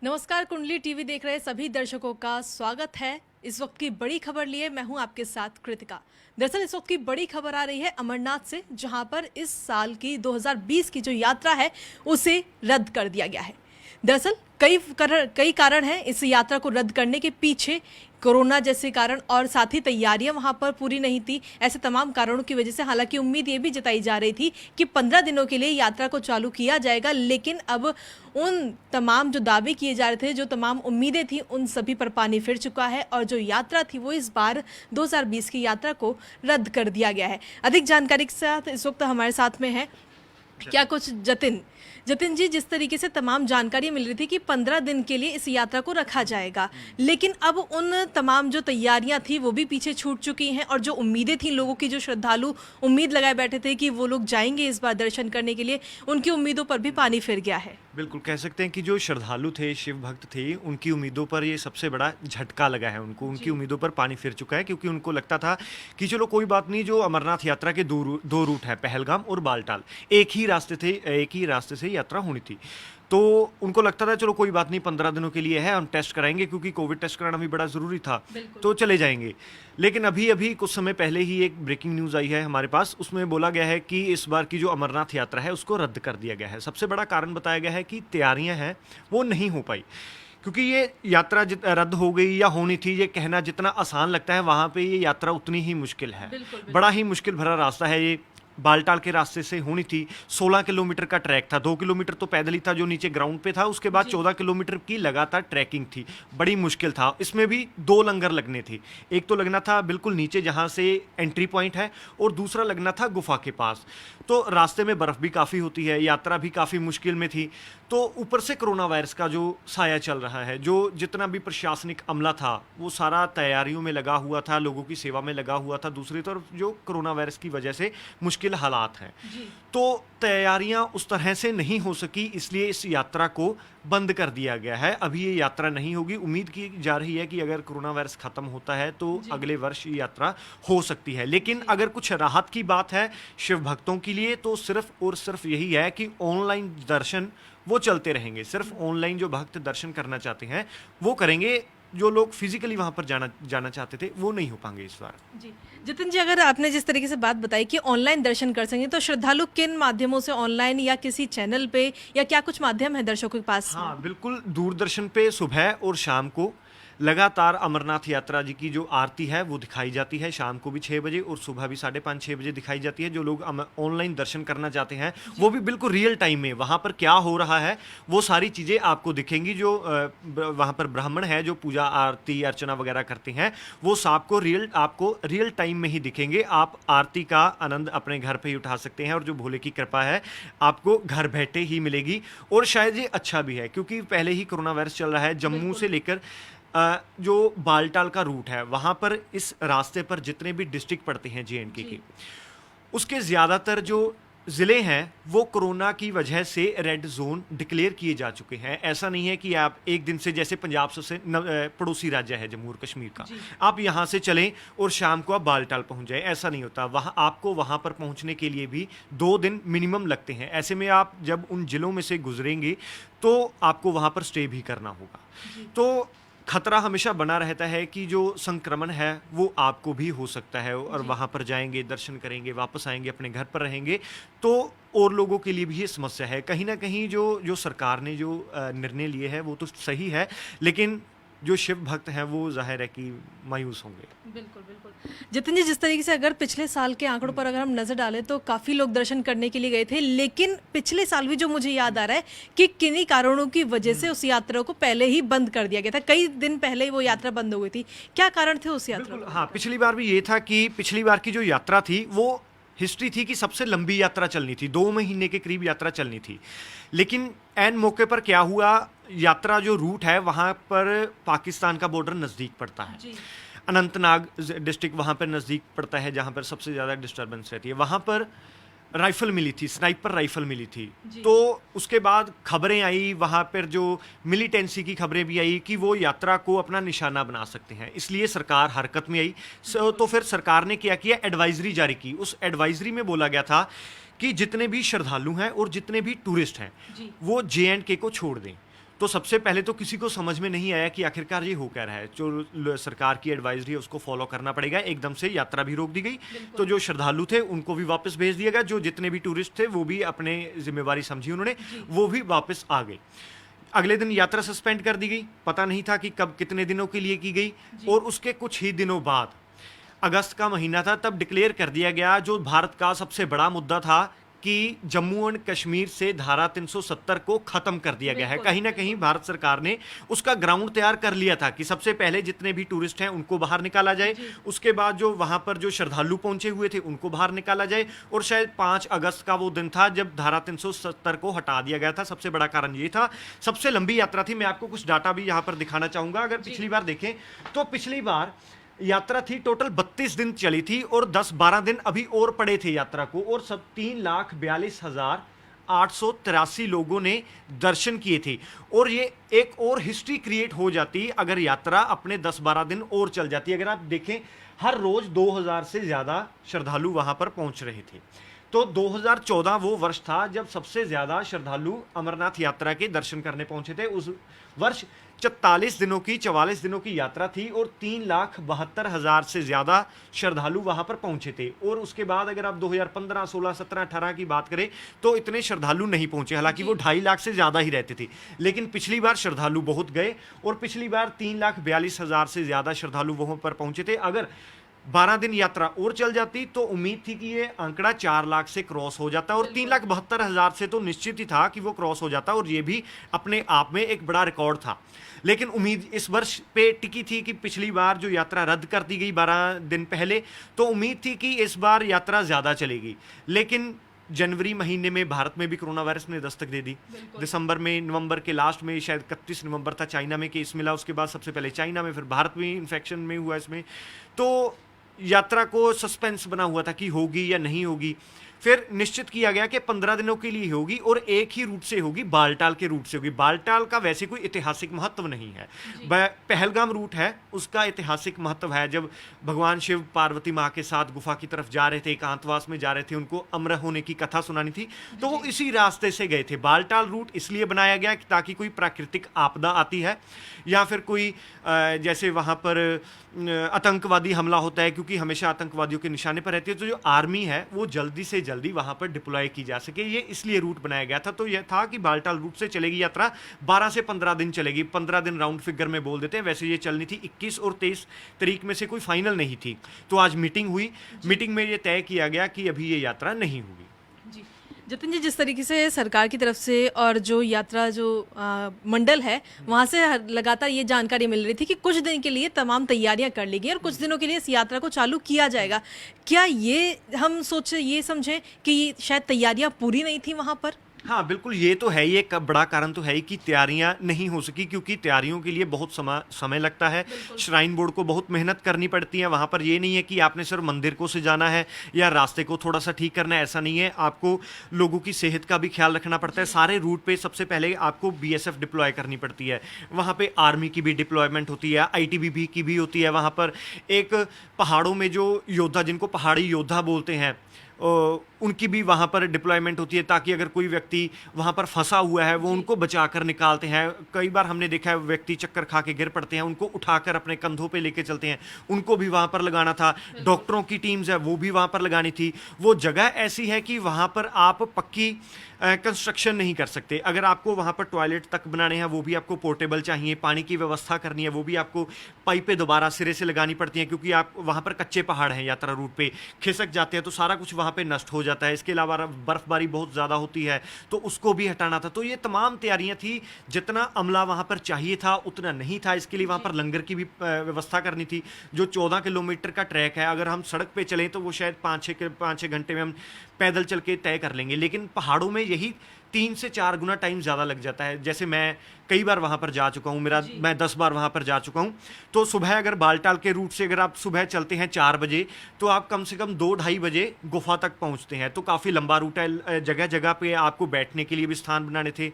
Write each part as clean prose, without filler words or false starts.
नमस्कार, कुंडली टीवी देख रहे सभी दर्शकों का स्वागत है। इस वक्त की बड़ी खबर लिए मैं हूं आपके साथ कृतिका। दरअसल इस वक्त की बड़ी खबर आ रही है अमरनाथ से, जहां पर इस साल की 2020 की जो यात्रा है उसे रद्द कर दिया गया है। दरअसल कई कारण हैं इस यात्रा को रद्द करने के पीछे। कोरोना जैसे कारण और साथ ही तैयारियां वहां पर पूरी नहीं थी। ऐसे तमाम कारणों की वजह से हालांकि उम्मीद ये भी जताई जा रही थी कि 15 दिनों के लिए यात्रा को चालू किया जाएगा, लेकिन अब उन तमाम जो दावे किए जा रहे थे, जो तमाम उम्मीदें थी, उन सभी पर पानी फिर चुका है और जो यात्रा थी वो इस बार 2020 की यात्रा को रद्द कर दिया गया है। अधिक जानकारी के साथ इस वक्त हमारे साथ में है क्या कुछ जतिन जी, जिस तरीके से तमाम जानकारी मिल रही थी कि 15 दिन के लिए इस यात्रा को रखा जाएगा, लेकिन अब उन तमाम जो तैयारियां थी वो भी पीछे छूट चुकी हैं और जो उम्मीदें थी लोगों की, जो श्रद्धालु उम्मीद लगाए बैठे थे कि वो लोग जाएंगे इस बार दर्शन करने के लिए, उनकी उम्मीदों पर भी पानी फिर गया है। बिल्कुल कह सकते हैं कि जो श्रद्धालु थे, शिव भक्त थे, उनकी उम्मीदों पर ये सबसे बड़ा झटका लगा है। उनकी उम्मीदों पर पानी फिर चुका है, क्योंकि उनको लगता था कि चलो कोई बात नहीं, जो अमरनाथ यात्रा के दो रूट है, पहलगाम और बालटाल, एक ही रास्ते से यात्रा होनी थी। तो उनको लगता था चलो कोई बात नहीं, 15 दिनों के लिए है, हम टेस्ट कराएंगे, क्योंकि कोविड टेस्ट कराना भी बड़ा ज़रूरी था, तो चले जाएंगे। लेकिन अभी कुछ समय पहले ही एक ब्रेकिंग न्यूज़ आई है हमारे पास। उसमें बोला गया है कि इस बार की जो अमरनाथ यात्रा है उसको रद्द कर दिया गया है। सबसे बड़ा कारण बताया गया है कि तैयारियां हैं वो नहीं हो पाई, क्योंकि ये यात्रा रद्द हो गई या होनी थी, ये कहना जितना आसान लगता है, वहाँ पे ये यात्रा उतनी ही मुश्किल है। बड़ा ही मुश्किल भरा रास्ता है ये। बालटाल के रास्ते से होनी थी, 16 किलोमीटर का ट्रैक था, 2 किलोमीटर तो पैदल ही था जो नीचे ग्राउंड पे था, उसके बाद 14 किलोमीटर की लगातार ट्रैकिंग थी। बड़ी मुश्किल था। इसमें भी 2 लंगर लगने थे। एक तो लगना था बिल्कुल नीचे जहाँ से एंट्री पॉइंट है, और दूसरा लगना था गुफा के पास। तो रास्ते में बर्फ़ भी काफ़ी होती है, यात्रा भी काफ़ी मुश्किल में थी। तो ऊपर से कोरोना वायरस का जो साया चल रहा है, जो जितना भी प्रशासनिक अमला था वो सारा तैयारियों में लगा हुआ था, लोगों की सेवा में लगा हुआ था। दूसरी तरफ जो कोरोना वायरस की वजह से मुश्किल हालात हैं, तो तैयारियां उस तरह से नहीं हो सकी, इसलिए इस यात्रा को बंद कर दिया गया है। अभी ये यात्रा नहीं होगी। उम्मीद की जा रही है कि अगर कोरोना वायरस खत्म होता है तो अगले वर्ष ये यात्रा हो सकती है। लेकिन अगर कुछ राहत की बात है शिव भक्तों के लिए, तो सिर्फ और सिर्फ यही है कि ऑनलाइन दर्शन वो चलते रहेंगे। सिर्फ ऑनलाइन जो भक्त दर्शन करना चाहते हैं वो करेंगे। जो लोग फिजिकली वहां पर जाना चाहते थे वो नहीं हो पाएंगे इस बार। जी जितिन जी, अगर आपने जिस तरीके से बात बताई कि ऑनलाइन दर्शन कर सकेंगे, तो श्रद्धालु किन माध्यमों से, ऑनलाइन या किसी चैनल पे, या क्या कुछ माध्यम है दर्शकों के पास? हाँ बिल्कुल, दूरदर्शन पे सुबह और शाम को लगातार अमरनाथ यात्रा जी की जो आरती है वो दिखाई जाती है। शाम को भी 6 बजे और सुबह भी 5:30-6 बजे दिखाई जाती है। जो लोग ऑनलाइन दर्शन करना चाहते हैं वो भी बिल्कुल रियल टाइम में वहाँ पर क्या हो रहा है वो सारी चीज़ें आपको दिखेंगी। जो वहाँ पर ब्राह्मण है जो पूजा आरती अर्चना वगैरह करते हैं, वो आपको रियल टाइम में ही दिखेंगे। आप आरती का आनंद अपने घर पर ही उठा सकते हैं, और जो भोले की कृपा है आपको घर बैठे ही मिलेगी। और शायद ये अच्छा भी है, क्योंकि पहले ही कोरोना वायरस चल रहा है। जम्मू से लेकर जो बालटाल का रूट है, वहाँ पर इस रास्ते पर जितने भी डिस्ट्रिक्ट पड़ते हैं JNK के, उसके ज़्यादातर जो ज़िले हैं वो कोरोना की वजह से रेड जोन डिक्लेयर किए जा चुके हैं। ऐसा नहीं है कि आप एक दिन से, जैसे पंजाब से पड़ोसी राज्य है जम्मू और कश्मीर का, आप यहाँ से चलें और शाम को आप बालटाल पहुँच जाएं, ऐसा नहीं होता। आपको वहाँ पर पहुँचने के लिए भी 2 दिन मिनिमम लगते हैं। ऐसे में आप जब उन ज़िलों में से गुजरेंगे तो आपको वहाँ पर स्टे भी करना होगा। तो खतरा हमेशा बना रहता है कि जो संक्रमण है वो आपको भी हो सकता है, और वहाँ पर जाएंगे, दर्शन करेंगे, वापस आएंगे, अपने घर पर रहेंगे, तो और लोगों के लिए भी ये समस्या है। कहीं ना कहीं जो सरकार ने जो निर्णय लिए है वो तो सही है, लेकिन जो शिव भक्त हैं वो जाहिर है कि मायूस होंगे। बिल्कुल बिल्कुल। जितिन जी, जिस तरीके से अगर पिछले साल के आंकड़ों पर अगर हम नजर डालें तो काफी लोग दर्शन करने के लिए गए थे, लेकिन पिछले साल भी जो मुझे याद आ रहा है कि किन्हीं कारणों की वजह से उस यात्रा को पहले ही बंद कर दिया गया था। कई दिन पहले ही वो यात्रा बंद हो गई थी। क्या कारण थे उस यात्रा को? हाँ, पिछली बार भी ये था कि पिछली बार की जो यात्रा थी वो हिस्ट्री थी कि सबसे लंबी यात्रा चलनी थी, 2 महीने के करीब यात्रा चलनी थी। लेकिन एन मौके पर क्या हुआ, यात्रा जो रूट है वहाँ पर पाकिस्तान का बॉर्डर नज़दीक पड़ता है। अनंतनाग डिस्ट्रिक्ट वहाँ पर नज़दीक पड़ता है, जहाँ पर सबसे ज़्यादा डिस्टर्बेंस रहती है। वहाँ पर राइफल मिली थी, स्नाइपर राइफल मिली थी। तो उसके बाद खबरें आई, वहाँ पर जो मिलिटेंसी की खबरें भी आई कि वो यात्रा को अपना निशाना बना सकते हैं, इसलिए सरकार हरकत में आई। तो फिर सरकार ने क्या किया, एडवाइजरी जारी की। उस एडवाइजरी में बोला गया था कि जितने भी श्रद्धालु हैं और जितने भी टूरिस्ट हैं वो JNK को छोड़ दें। तो सबसे पहले तो किसी को समझ में नहीं आया कि आखिरकार ये हो क्या रहा है। जो सरकार की एडवाइजरी है उसको फॉलो करना पड़ेगा, एकदम से यात्रा भी रोक दी गई। तो जो श्रद्धालु थे उनको भी वापस भेज दिया गया, जो जितने भी टूरिस्ट थे वो भी अपने जिम्मेवारी समझी उन्होंने, वो भी वापस आ गए। अगले दिन यात्रा सस्पेंड कर दी गई, पता नहीं था कि कब कितने दिनों के लिए की गई। और उसके कुछ ही दिनों बाद, अगस्त का महीना था, तब डिक्लेयर कर दिया गया, जो भारत का सबसे बड़ा मुद्दा था, कि जम्मू एंड कश्मीर से धारा 370 को खत्म कर दिया गया है। कहीं ना कहीं भारत सरकार ने उसका ग्राउंड तैयार कर लिया था कि सबसे पहले जितने भी टूरिस्ट हैं उनको बाहर निकाला जाए, उसके बाद जो वहां पर जो श्रद्धालु पहुंचे हुए थे उनको बाहर निकाला जाए, और शायद 5 अगस्त का वो दिन था जब धारा 370 को हटा दिया गया था। सबसे बड़ा कारण ये था। सबसे लंबी यात्रा थी। मैं आपको कुछ डाटा भी यहां पर दिखाना चाहूंगा। अगर पिछली बार देखें तो पिछली बार यात्रा थी, टोटल 32 दिन चली थी, और 10-12 दिन अभी और पड़े थे यात्रा को, और सब 3,42,883 लोगों ने दर्शन किए थे। और ये एक और हिस्ट्री क्रिएट हो जाती अगर यात्रा अपने 10-12 दिन और चल जाती। अगर आप देखें, हर रोज 2000 से ज्यादा श्रद्धालु वहां पर पहुंच रहे थे। तो 2014 वो वर्ष था जब सबसे ज्यादा श्रद्धालु अमरनाथ यात्रा के दर्शन करने पहुंचे थे। उस वर्ष 44 दिनों की यात्रा थी, और 3,72,000 से ज्यादा श्रद्धालु वहां पर पहुंचे थे। और उसके बाद अगर आप 2015, 16, 17, 18 की बात करें तो इतने श्रद्धालु नहीं पहुंचे, हालांकि वो 2.5 लाख से ज्यादा ही रहते थे। लेकिन पिछली बार श्रद्धालु बहुत गए, और पिछली बार 3,42,000 से ज्यादा श्रद्धालु वहां पर पहुंचे थे। अगर 12 दिन यात्रा और चल जाती तो उम्मीद थी कि ये आंकड़ा 4 लाख से क्रॉस हो जाता, और 3,72,000 से तो निश्चित ही था कि वो क्रॉस हो जाता, और ये भी अपने आप में एक बड़ा रिकॉर्ड था। लेकिन उम्मीद इस वर्ष पे टिकी थी कि पिछली बार जो यात्रा रद्द कर दी गई 12 दिन पहले, तो उम्मीद थी कि इस बार यात्रा ज्यादा चलेगी। लेकिन जनवरी महीने में भारत में भी कोरोना वायरस ने दस्तक दे दी। दिसंबर में, नवंबर के लास्ट में, शायद 31 नवंबर था, चाइना में केस मिला। उसके बाद सबसे पहले चाइना में, फिर भारत में इन्फेक्शन में हुआ इसमें। तो यात्रा को सस्पेंस बना हुआ था कि होगी या नहीं होगी। फिर निश्चित किया गया कि 15 दिनों के लिए होगी, और एक ही रूट से होगी, बालटाल के रूट से होगी। बालटाल का वैसे कोई ऐतिहासिक महत्व नहीं है, पहलगाम रूट है, उसका ऐतिहासिक महत्व है। जब भगवान शिव पार्वती माँ के साथ गुफा की तरफ जा रहे थे, एकांतवास में जा रहे थे, उनको अमर होने की कथा सुनानी थी, तो वो इसी रास्ते से गए थे। बालटाल रूट इसलिए बनाया गया कि ताकि कोई प्राकृतिक आपदा आती है, या फिर कोई जैसे वहाँ पर आतंकवादी हमला होता है, क्योंकि हमेशा आतंकवादियों के निशाने पर रहती है, तो जो आर्मी है वो जल्दी से जल्दी वहां पर डिप्लॉय की जा सके, ये इसलिए रूट बनाया गया था। तो यह था कि बालटाल रूट से चलेगी यात्रा, 12 से 15 दिन चलेगी। 15 दिन राउंड फिगर में बोल देते हैं, वैसे ये चलनी थी 21 और 23 तारीख में से कोई फाइनल नहीं थी। तो आज मीटिंग हुई, मीटिंग में ये तय किया गया कि अभी ये यात्रा नहीं होगी। जतिन जी, जिस तरीके से सरकार की तरफ से और जो यात्रा जो मंडल है वहाँ से लगातार ये जानकारी मिल रही थी कि कुछ दिन के लिए तमाम तैयारियां कर ली गई और कुछ दिनों के लिए इस यात्रा को चालू किया जाएगा। क्या ये हम ये समझें कि शायद तैयारियां पूरी नहीं थी वहाँ पर? हाँ बिल्कुल, ये तो है ही। एक बड़ा कारण तो है ही कि तैयारियां नहीं हो सकी, क्योंकि तैयारियों के लिए बहुत समय लगता है। श्राइन बोर्ड को बहुत मेहनत करनी पड़ती है। वहाँ पर ये नहीं है कि आपने सिर्फ मंदिर को सजाना है या रास्ते को थोड़ा सा ठीक करना है, ऐसा नहीं है। आपको लोगों की सेहत का भी ख्याल रखना पड़ता है। सारे रूट पे सबसे पहले आपको BSF डिप्लॉय करनी पड़ती है, वहाँ पे आर्मी की भी डिप्लॉयमेंट होती है, ITBP की भी होती है। वहाँ पर एक पहाड़ों में जो योद्धा, जिनको पहाड़ी योद्धा बोलते हैं, उनकी भी वहाँ पर डिप्लॉयमेंट होती है, ताकि अगर कोई व्यक्ति वहाँ पर फंसा हुआ है वो उनको बचाकर निकालते हैं। कई बार हमने देखा है व्यक्ति चक्कर खा के गिर पड़ते हैं, उनको उठाकर अपने कंधों पे लेके चलते हैं, उनको भी वहाँ पर लगाना था। डॉक्टरों की टीम्स है वो भी वहाँ पर लगानी थी। वो जगह ऐसी है कि वहाँ पर आप पक्की कंस्ट्रक्शन नहीं कर सकते। अगर आपको वहाँ पर टॉयलेट तक बनाने हैं वो भी आपको पोर्टेबल चाहिए, पानी की व्यवस्था करनी है वो भी आपको पाइपें दोबारा सिरे से लगानी पड़ती हैं, क्योंकि आप वहाँ पर कच्चे पहाड़ हैं, यात्रा रूट पे खिसक जाते हैं तो सारा कुछ वहाँ पे नष्ट हो जाता है। इसके अलावा बर्फबारी बहुत ज़्यादा होती है तो उसको भी हटाना था। तो ये तमाम तैयारियां थी। जितना अमला वहाँ पर चाहिए था उतना नहीं था। इसके लिए वहाँ पर लंगर की भी व्यवस्था करनी थी। जो 14 किलोमीटर का ट्रैक है, अगर हम सड़क पे चलें तो वो शायद 5-6 घंटे में हम पैदल चल के तय कर लेंगे, लेकिन पहाड़ों में यही 3 से 4 गुना टाइम ज़्यादा लग जाता है। जैसे मैं कई बार वहाँ पर जा चुका हूँ, मैं 10 बार वहाँ पर जा चुका हूँ। तो सुबह अगर बालटाल के रूट से अगर आप सुबह चलते हैं 4 बजे तो आप कम से कम 2-2:30 बजे गुफा तक पहुँचते हैं। तो काफ़ी लंबा रूट है। जगह जगह पे आपको बैठने के लिए भी स्थान बनाने थे।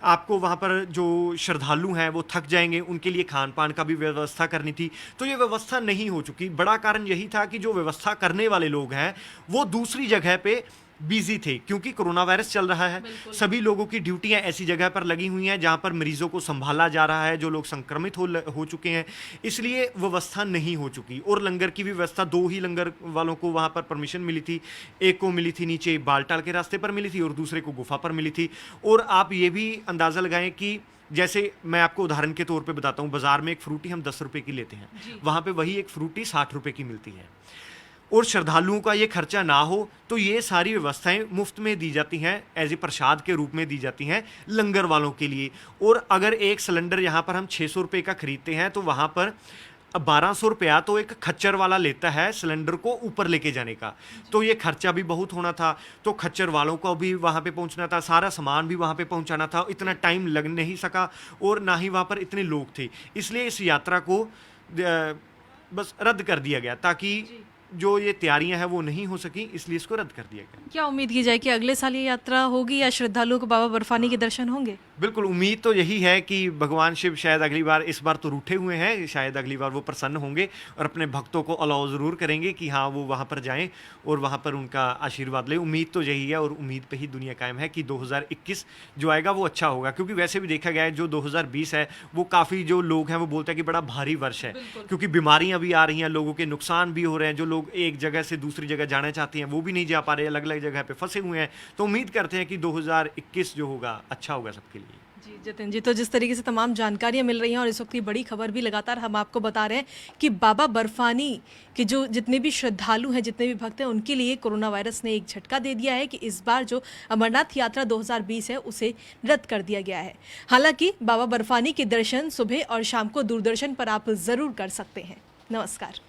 आपको वहाँ पर जो श्रद्धालु हैं वो थक जाएंगे, उनके लिए खान पान का भी व्यवस्था करनी थी। तो ये व्यवस्था नहीं हो चुकी। बड़ा कारण यही था कि जो व्यवस्था करने वाले लोग हैं वो दूसरी जगह पे बिजी थे क्योंकि कोरोना वायरस चल रहा है। सभी लोगों की ड्यूटियां ऐसी जगह पर लगी हुई हैं जहां पर मरीजों को संभाला जा रहा है, जो लोग संक्रमित हो चुके हैं, इसलिए व्यवस्था नहीं हो चुकी। और लंगर की भी व्यवस्था, 2 ही लंगर वालों को वहां पर परमिशन मिली थी। एक को मिली थी नीचे बालटाल के रास्ते पर मिली थी और दूसरे को गुफा पर मिली थी। और आप ये भी अंदाजा लगाएं कि जैसे मैं आपको उदाहरण के तौर पे बताता हूँ, बाजार में एक फ्रूटी हम 10 रुपए की लेते हैं, वहां पे वही एक फ्रूटी 60 रुपए की मिलती है। और श्रद्धालुओं का ये खर्चा ना हो तो ये सारी व्यवस्थाएं मुफ्त में दी जाती हैं, एज ए प्रसाद के रूप में दी जाती हैं लंगर वालों के लिए। और अगर एक सिलेंडर यहाँ पर हम 600 रुपये का खरीदते हैं तो वहाँ पर 1200 रुपया तो एक खच्चर वाला लेता है सिलेंडर को ऊपर लेके जाने का। तो ये खर्चा भी बहुत होना था, तो खच्चर वालों को भी वहाँ पे पहुँचना था, सारा सामान भी वहाँ पे पहुँचाना था, इतना टाइम लग नहीं सका और ना ही वहाँ पर इतने लोग थे। इसलिए इस यात्रा को बस रद्द कर दिया गया, ताकि जो ये तैयारियां हैं वो नहीं हो सकी, इसलिए इसको रद्द कर दिया गया। क्या उम्मीद की जाए कि अगले साल ये यात्रा होगी या श्रद्धालुओं को बाबा बर्फानी के दर्शन होंगे? बिल्कुल, उम्मीद तो यही है कि भगवान शिव शायद अगली बार, इस बार तो रूठे हुए हैं, शायद अगली बार वो प्रसन्न होंगे और अपने भक्तों को अलाउ ज़रूर करेंगे कि हाँ वो वहाँ पर जाएं और वहाँ पर उनका आशीर्वाद लें। उम्मीद तो यही है और उम्मीद पे ही दुनिया कायम है कि 2021 जो आएगा वो अच्छा होगा। क्योंकि वैसे भी देखा गया है जो 2020 है वो काफ़ी, जो लोग हैं वो बोलते हैं कि बड़ा भारी वर्ष है, क्योंकि बीमारियाँ भी आ रही हैं, लोगों के नुकसान भी हो रहे हैं, जो लोग एक जगह से दूसरी जगह जाना चाहते हैं वो भी नहीं जा पा रहे, अलग अलग जगह पे फंसे हुए हैं। तो उम्मीद करते हैं कि 2021 जो होगा अच्छा होगा सबके लिए। जी जतिन जी, तो जिस तरीके से तमाम जानकारियां मिल रही हैं और इस वक्त की बड़ी खबर भी लगातार हम आपको बता रहे हैं कि बाबा बर्फानी के जो जितने भी श्रद्धालु हैं, जितने भी भक्त हैं, उनके लिए कोरोना वायरस ने एक झटका दे दिया है कि इस बार जो अमरनाथ यात्रा 2020 है उसे रद्द कर दिया गया है। हालांकि बाबा बर्फानी के दर्शन सुबह और शाम को दूरदर्शन पर आप जरूर कर सकते हैं। नमस्कार।